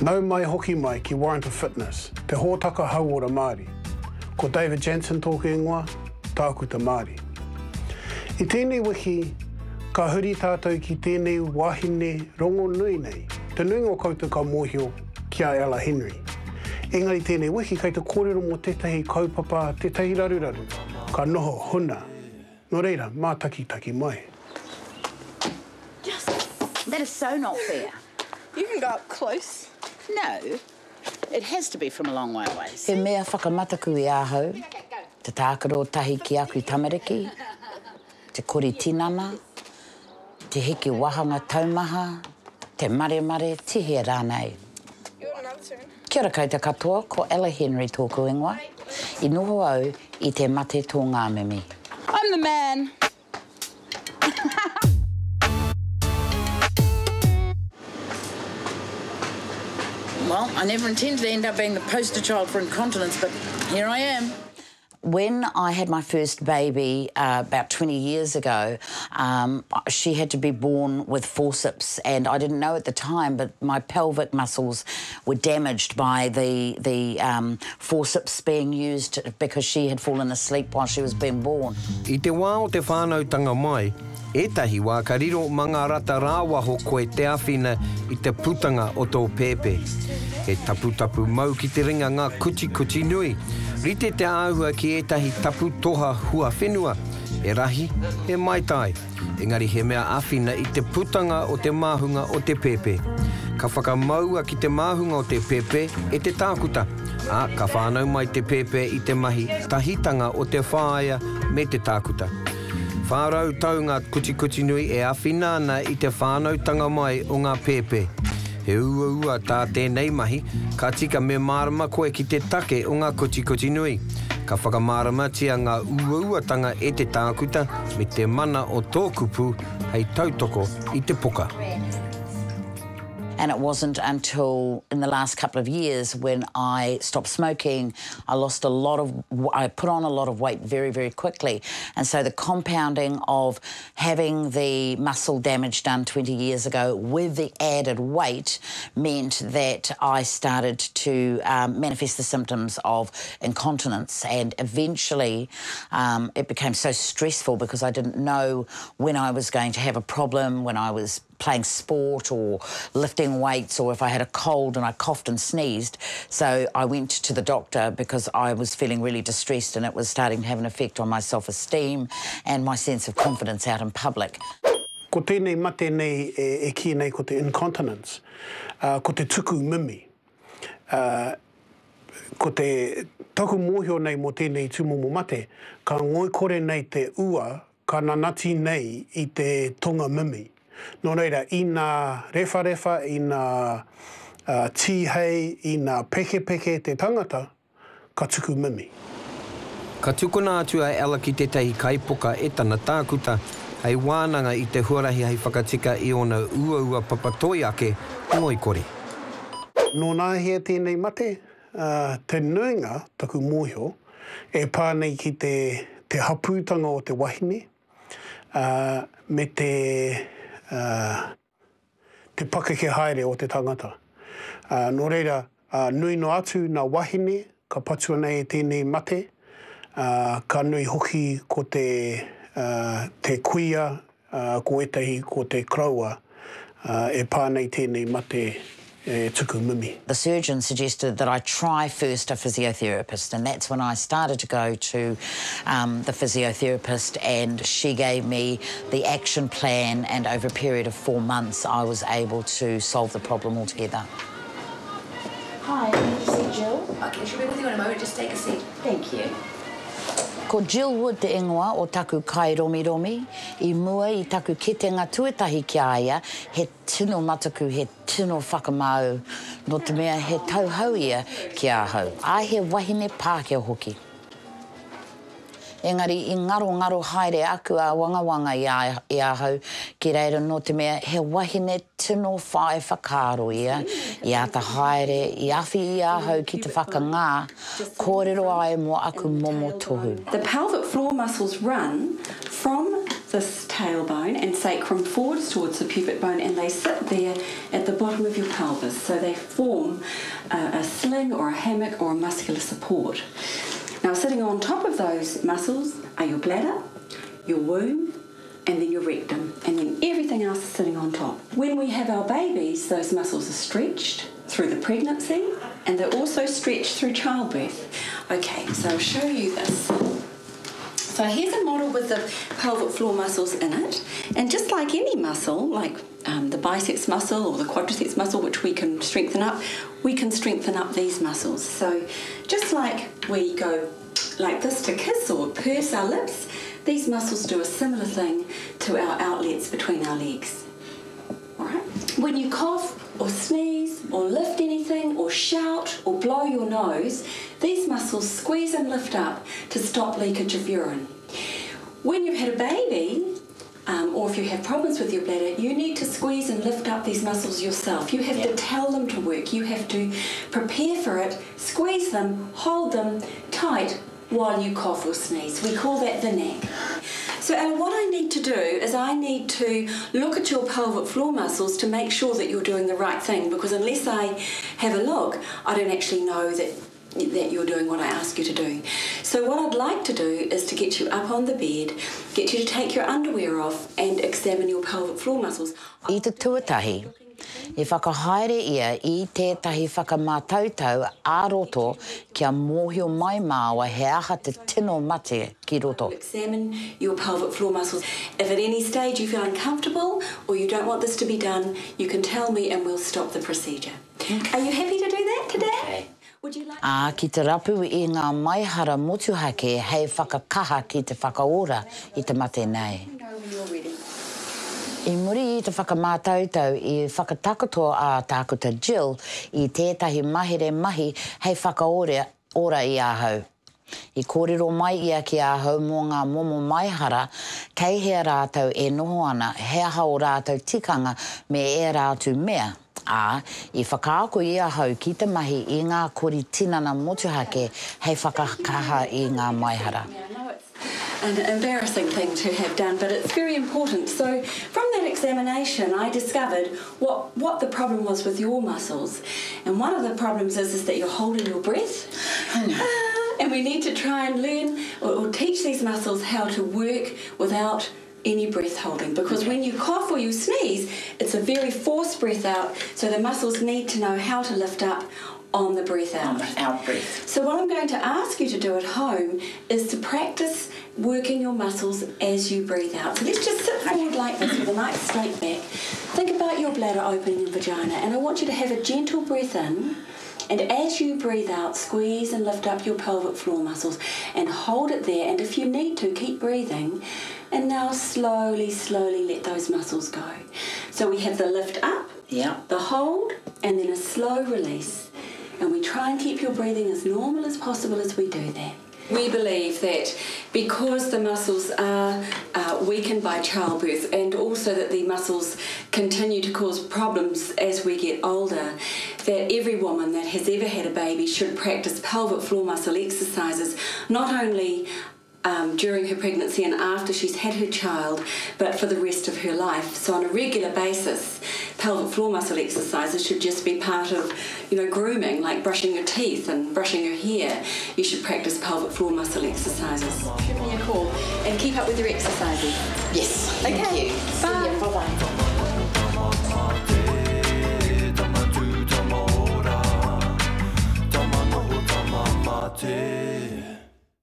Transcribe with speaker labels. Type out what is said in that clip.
Speaker 1: Nau mai hoki mai ki Warrant of Fitness, te hōtaka hauora Māori. Ko David Jensen tōku ingoa, tāku te Māori. I tēnei wiki, ka huri tātou ki tēnei wahine rongo nui nei, te nui ngō koutou ka mōhio kia Ella Henry. Engari tēnei wiki, kei te kōrero mō tētahi kaupapa, tētahi raruraru, ka noho huna. Nō reira, mā taki mai.
Speaker 2: That is so not fair.
Speaker 3: You can go up close.
Speaker 2: No, it has to be from a long way away.
Speaker 4: He mea whakamataku I ahau, te tākaro tahi ki aku tamariki, te kori tinana, te hiki wahanga taumaha, te mare, tihe rānei. Kia ora koutou katoa, ko Ella Henry tōku ingoa. I noho au I te mate tō ngā mimi.
Speaker 2: I'm the man. Well, I never intended to end up being the poster child for incontinence, but here I am.
Speaker 4: When I had my first baby about 20 years ago, she had to be born with forceps, and I didn't know at the time, but my pelvic muscles were damaged by the forceps being used because she had fallen asleep while she was being born.
Speaker 5: I te wā o te whānautanga mai, etahi wā ka riro manga rata rāwaho koe te awhina I te putanga o tō pēpē. He tapu mau ki te ringa ngā kuchi nui. Rite te āhua ki etahi tapu toha hua whenua. E rahi, e maitai. Engari he mea awhina I te putanga o te māhunga o te pēpē. Ka whakamaua ki te māhunga o te pēpē e te tākuta. Ka whānau mai te pēpē I te mahi tahitanga o te whāia me te tākuta. Whārau tau ngā kuchi nui e awhina ana I te whānautanga mai o ngā pēpē. He ua tā tēnei mahi, ka tika me marama koe ki te take o ngā kuchi nui. Ka whakamārama tia ngā uatanga e te tākuta me te mana o tō kupu hei tautoko I te poka.
Speaker 4: And it wasn't until in the last couple of years when I stopped smoking, I put on a lot of weight very quickly. And so the compounding of having the muscle damage done 20 years ago with the added weight meant that I started to manifest the symptoms of incontinence. And eventually it became so stressful because I didn't know when I was going to have a problem, when I was playing sport or lifting weights, or if I had a cold and I coughed and sneezed. So I went to the doctor because I was feeling really distressed and it was starting to have an effect on my self-esteem and my sense of confidence out in public.
Speaker 1: Ko tēnei mate nei e ki nei ko te incontinence, ko te tuku mimi. Ko te taku mōhio nei mo tēnei tūmomo mate, ka ngoi kore nei te ua, ka nanati nei I te tonga mimi. Nō reira, I nā rewha, I nā tīhei, I nā peke te tangata, ka tuku mimi.
Speaker 5: Ka tukuna atu a Ella ki tētahi kaipoka e tana tākuta, hei wānanga I te huarahi hei whakatika I ona ua papatoi ake, ngoi kore.
Speaker 1: Nō nāhia tēnei mate, te nuinga, taku mōhio, e pānei ki te hapūtanga o te wahine, me te pakeke haere o te tangata. Nō reira, nui no atu nā wahine, ka patua nei e tēnei mate, ka nui hoki ko te kuia, ko etahi ko te kraua, e pānei tēnei mate tuku mimi.
Speaker 4: The surgeon suggested that I try first a physiotherapist, and that's when I started to go to the physiotherapist, and she gave me the action plan, and over a period of 4 months I was able to solve the problem altogether.
Speaker 6: Hi, I need to see Jill. Okay, she'll be with you in a moment. Just take a seat. Thank you.
Speaker 4: Ko Jill Wood te ingoa o taku kairomi, I mua I taku kitenga tuetahi ki aia, he tino mataku, he tino whakamau, no te mea he tauhau ia ki ahau. Ai he wahine Pākehā hoki. Engari, I ngaro haere aku a wangawanga I ahau, ki reira no te mea he wahine tino whae whakaro ia, I ata haere, I awhi I ahau ki te whakangā, kōrero ai mo aku momo tohu.
Speaker 3: The pelvic floor muscles run from
Speaker 7: this tailbone and sacrum forwards towards the pubic bone, and they sit there at the bottom of your pelvis. So they form a sling or a hammock or a muscular support. Now, sitting on top of those muscles are your bladder, your womb, and then your rectum, and then everything else is sitting on top. When we have our babies, those muscles are stretched through the pregnancy, and they're also stretched through childbirth. Okay, so I'll show you this. So here's a model with the pelvic floor muscles in it, and just like any muscle, like the biceps muscle or the quadriceps muscle, which we can strengthen up, we can strengthen up these muscles. So just like we go like this to kiss or purse our lips, these muscles do a similar thing to our outlets between our legs. All right? When you cough or sneeze or lift anything or shout or blow your nose, these muscles squeeze and lift up to stop leakage of urine. When you've had a baby, or if you have problems with your bladder, you need to squeeze and lift up these muscles yourself. You have to tell them to work. You have to prepare for it, squeeze them, hold them tight while you cough or sneeze. We call that the nag. So Ella, what I need to do is I need to look at your pelvic floor muscles to make sure that you're doing the right thing, because unless I have a look, I don't actually know that you're doing what I ask you to do. So what I'd like to do is to get you up on the bed, get you to take your underwear off and examine your pelvic floor muscles.
Speaker 4: I te tuatahi, e whakahaere ia I tētahi whakamātautau ā-roto kia mōhio mai māua he aha te tino mate ki roto.
Speaker 7: Examine your pelvic floor muscles. If at any stage you feel uncomfortable or you don't want this to be done, you can tell me and we'll stop the procedure. Okay. Are you happy to do that today? Okay. Would you like...
Speaker 4: Ki te rapu I ngā maihara motuhake hei whakakaha ki te whakaora I te mate nei.
Speaker 7: No, when you're ready.
Speaker 4: I muri I te whakamātautau I whakatakotoa a tākuta Jill I tētahi mahere mahi hei whakaora ora I ahau. I kōrero mai ia ki ahau mō ngā momo maihara kei hea rātau e noho ana he aha o rātau tikanga me e rātu mea. I whakaako I ahau ki te mahi I ngā kori tinana motuhake hei whakakaha I ngā maihara.
Speaker 7: An embarrassing thing to have done, but it's very important. So from that examination, I discovered what the problem was with your muscles. And one of the problems is that you're holding your breath. And we need to try and learn or teach these muscles how to work without any breath holding, because when you cough or you sneeze, it's a very forced breath out, so the muscles need to know how to lift up on the breath out.
Speaker 4: Out breath.
Speaker 7: So what I'm going to ask you to do at home is to practice working your muscles as you breathe out. So let's just sit forward like this with a nice straight back. Think about your bladder opening and vagina, and I want you to have a gentle breath in, and as you breathe out, squeeze and lift up your pelvic floor muscles and hold it there, and if you need to, keep breathing. And now slowly, slowly let those muscles go. So we have the lift up, the hold, and then a slow release. And we try and keep your breathing as normal as possible as we do that. We believe that because the muscles are weakened by childbirth, and also that the muscles continue to cause problems as we get older, that every woman that has ever had a baby should practice pelvic floor muscle exercises, not only during her pregnancy and after she's had her child, but for the rest of her life. So on a regular basis, pelvic floor muscle exercises should just be part of, grooming, like brushing your teeth and brushing your hair. You should practice pelvic floor muscle exercises. Give me a call and keep up with your exercises.
Speaker 4: Yes,
Speaker 7: okay.
Speaker 4: Thank you.
Speaker 7: Bye.
Speaker 4: See you. Bye-bye.